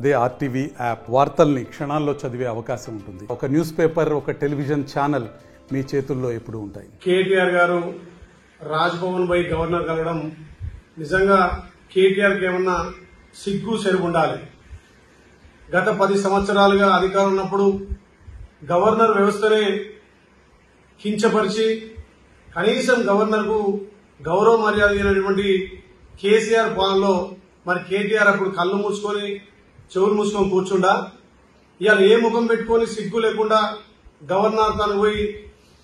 అదే RTV app వార్తల్ని క్షణాల్లో చదివే అవకాశం ఉంటుంది. ఒక న్యూస్ పేపర్, ఒక టెలివిజన్ ఛానల్ మీ చేతుల్లో ఎప్పుడు ఉంటాయి. కేటీఆర్ గారు రాజ్భవన్ పై గవర్నర్ కలవడం నిజంగా కేటీఆర్కి ఏమన్నా సిగ్గు సెరుగు ఉండాలి. గత 10 సంవత్సరాలుగా అధికారం ఉన్నప్పుడు గవర్నర్ వ్యవస్థనే కించపరిచి కనీసం గవర్నర్కు గౌరవ మర్యాద అయినటువంటి కేసీఆర్ పాలనలో మరి కేటీఆర్ అప్పుడు కళ్ళు మూసుకొని చెవులు మూసుకొని కూర్చుండా ఇవాళ ఏ ముఖం పెట్టుకొని సిగ్గు లేకుండా గవర్నర్ తను పోయి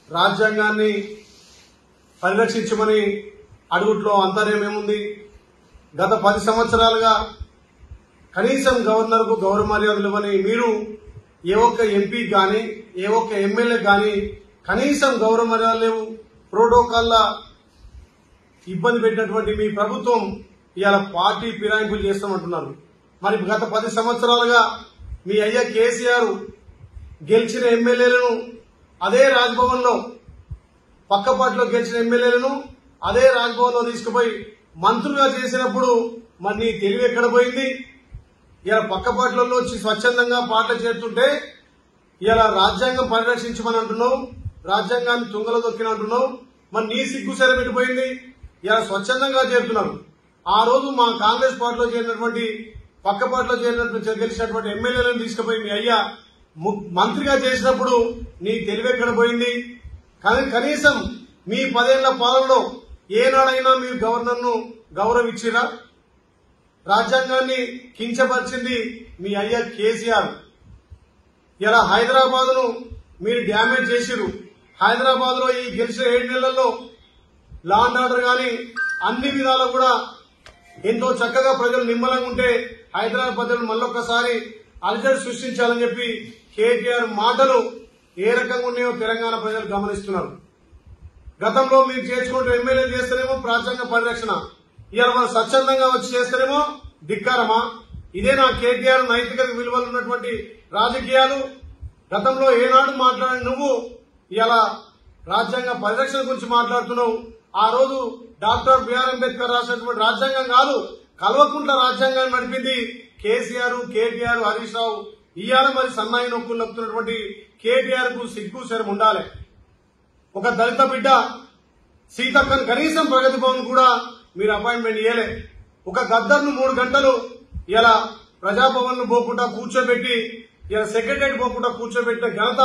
రాజ్యాంగాన్ని పరిరక్షించమని అడుగుట్లో అంతర్యమేముంది? గత 10 సంవత్సరాలుగా కనీసం గవర్నర్కు గౌరవ మర్యాదలు ఇవ్వని మీరు ఏ ఒక్క ఎంపీ గాని ఏ ఒక్క ఎమ్మెల్యే గాని కనీసం గౌరవ మర్యాదలు లేవు. ప్రోటోకాల్ల ఇబ్బంది పెట్టినటువంటి మీ ప్రభుత్వం ఇవాళ పార్టీ ఫిరాయింపులు చేస్తామంటున్నారు. మరి గత 10 సంవత్సరాలుగా మీ అయ్య కేసీఆర్ గెలిచిన ఎమ్మెల్యేలను అదే రాజ్భవన్ లో పక్కపాటిలో గెలిచిన ఎమ్మెల్యేలను అదే రాజ్భవన్ లో తీసుకుపోయి మంత్రులుగా చేసినప్పుడు మరి నీ తెలివి ఎక్కడ పోయింది? ఇలా పక్కపాట్లలో వచ్చి స్వచ్ఛందంగా పాటలు చేస్తుంటే ఇలా రాజ్యాంగం పరిరక్షించమని అంటున్నావు, రాజ్యాంగాన్ని తుంగలో దొక్కినంటున్నావు. మరి నీ సిగ్గు సెరబెట్టిపోయింది. ఇలా స్వచ్ఛందంగా చేరుతున్నారు. ఆ రోజు మా కాంగ్రెస్ పార్టీలో చేరినటువంటి పక్కపాటిలో గెలిచినటువంటి ఎమ్మెల్యేలను తీసుకుపోయి మీ అయ్యా మంత్రిగా చేసినప్పుడు నీ తెలివి ఎక్కడ పోయింది? కనీసం మీ 10 ఏళ్ల పాలనలో ఏనాడైనా మీరు గవర్నర్ను గౌరవించిరా? రాజ్యాంగాన్ని కించపరిచింది మీ అయ్య కేసీఆర్. ఇలా హైదరాబాద్ ను మీరు డ్యామేజ్ చేసిరు. హైదరాబాద్ లో ఈ గెలిచిన 7 నెలల్లో లా అండ్ ఆర్డర్ గాని అన్ని విధాలు కూడా ఎంతో చక్కగా ప్రజలు నిమ్మలంగా ఉంటే హైదరాబాద్ ప్రజలు మళ్ళొక్కసారి అలజడి సృష్టించాలని చెప్పి కేటీఆర్ మాటలు ఏ రకంగా ఉన్నాయో తెలంగాణ ప్రజలు గమనిస్తున్నారు. గతంలో మీరు చేర్చుకుంటూ ఎమ్మెల్యే చేస్తేనేమో రాజ్యాంగ పరిరక్షణ, ఇవాళ మనం స్వచ్ఛందంగా వచ్చి చేస్తేనేమో ధిక్కారమా? ఇదే నా కేటీఆర్ నైతిక విలువలు ఉన్నటువంటి రాజకీయాలు. గతంలో ఏనాడు మాట్లాడిన నువ్వు ఇలా రాజ్యాంగ పరిరక్షణ గురించి మాట్లాడుతున్నావు. ఆ రోజు డాక్టర్ బిఆర్ అంబేద్కర్ రాసినటువంటి రాజ్యాంగం కాదు, కల్వకుంట్ల రాజ్యాంగాన్ని నడిపింది కేసీఆర్, కేటీఆర్, హరీష్ రావు. ఇవాళ మరి సన్నాయి నొక్కులు నొక్కుతున్నటువంటి కేటీఆర్ కు సిగ్గు శరం ఉండాలి. ఒక దళిత బిడ్డ సీతక్కను కనీసం ప్రగతి భవన్ కూడా మీరు అపాయింట్మెంట్ ఇయ్యలే. ఒక గద్దర్ను 3 గంటలు ఇలా ప్రజాభవన్ ను పోకుండా కూర్చోబెట్టి ఇలా సెక్రటరీ పోకుండా కూర్చోబెట్టిన ఘనత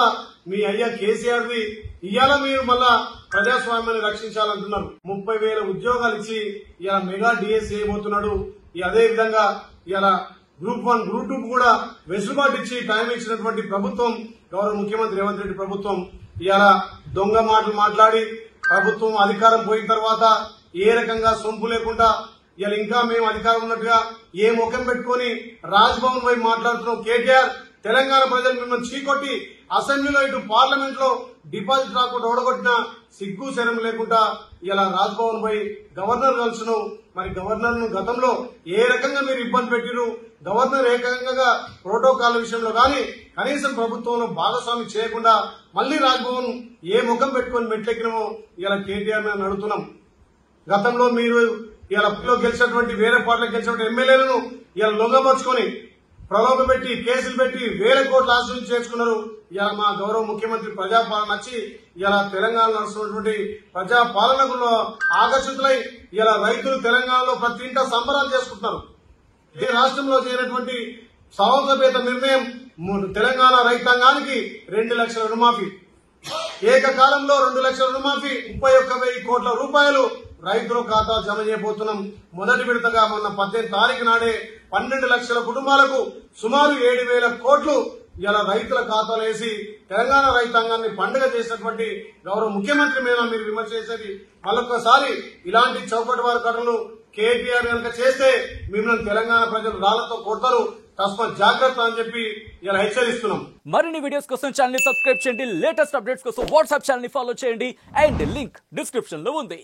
మీ అయ్యా కేసీఆర్ ది. ఇవాళ మీరు మళ్ళా ప్రజాస్వామ్యాన్ని రక్షించాలంటున్నారు. 30,000 ఉద్యోగాలు ఇచ్చి ఇలా మెగా డిఎస్ చేయబోతున్నాడు. అదే విధంగా ఇలా గ్రూప్ 1, గ్రూప్ 2 కూడా వెసులుబాటు ఇచ్చి టైం ఇచ్చినటువంటి ప్రభుత్వం గౌరవ ముఖ్యమంత్రి రేవంత్ రెడ్డి ప్రభుత్వం. ఇలా దొంగ మాటలు మాట్లాడి ప్రభుత్వం అధికారం పోయిన తర్వాత ఏ రకంగా సొంపు లేకుండా ఇలా ఇంకా మేము అధికారం ఉన్నట్టుగా ఏ ముఖం పెట్టుకుని రాజ్భవన్ వైపు మాట్లాడుతున్నాం. కేటీఆర్ తెలంగాణ ప్రజలు మిమ్మల్ని చీకొట్టి అసెంబ్లీలో ఇటు పార్లమెంట్ లో డిపాజిట్ రాకుండా ఓడగొట్టిన సిగ్గు శరం లేకుండా ఇలా రాజ్భవన్ పై గవర్నర్ కలుసును. మరి గవర్నర్ ను గతంలో ఏ రకంగా మీరు ఇబ్బంది పెట్టిరు? గవర్నర్ ఏకంగా ప్రోటోకాల్ విషయంలో గాని కనీసం ప్రభుత్వంలో భాగస్వామి చేయకుండా మళ్లీ రాజ్భవన్ ఏ ముఖం పెట్టుకుని మెట్లెక్కినమో ఇలా కేటీఆర్ మీద అడుగుతున్నాం. గతంలో మీరు ఇలా గెలిచినటువంటి వేరే పార్టీలో గెలిచినటువంటి ఎమ్మెల్యేలను ఇలా లొంగపరుచుకొని ప్రలోభ పెట్టి కేసులు పెట్టి వేల కోట్ల ఆశలు చేసుకున్నారు. ఇలా మా గౌరవ ముఖ్యమంత్రి ప్రజాపాలన వచ్చి ఇలా తెలంగాణ నడుస్తున్నటువంటి ప్రజాపాలనకు ఆకర్షితులై ఇలా రైతులు తెలంగాణలో ప్రతి ఇంట సంబరాలు చేసుకుంటున్నారు. ఏ రాష్ట్రంలో చేయనటువంటి సాహసోపేత నిర్ణయం తెలంగాణ రైతాంగానికి 2 లక్షల రుణమాఫీ. ఏకకాలంలో 2 లక్షల రుణమాఫీ, 31,000 కోట్ల రూపాయలు రైతుల ఖాతా జమ చేయబోతున్నాం. మొదటి విడతగా మొన్న 18 తారీఖు నాడే 12 లక్షల కుటుంబాలకు సుమారు 7,000 కోట్లు ఇలా రైతుల ఖాతాలు వేసి తెలంగాణ రైతాంగాన్ని పండుగ చేసినటువంటి గౌరవ ముఖ్యమంత్రి మీద మీరు విమర్శ చేసేది మళ్ళొక్కసారి ఇలాంటి చౌకటి వారి ఘటనలు కేటీఆర్ కనుక చేస్తే మిమ్మల్ని తెలంగాణ ప్రజలు రాళ్లతో కొడతారు. తస్మాత్ జాగ్రత్త అని చెప్పి ఇలా హెచ్చరిస్తున్నాం. మరిన్ని వీడియోస్ కోసం ఛానల్ ని సబ్స్క్రైబ్ చేయండి. లేటెస్ట్ అప్డేట్స్ కోసం వాట్సాప్ ఛానల్ ని ఫాలో చేయండి. అండ్ లింక్ డిస్క్రిప్షన్ లో ఉంది.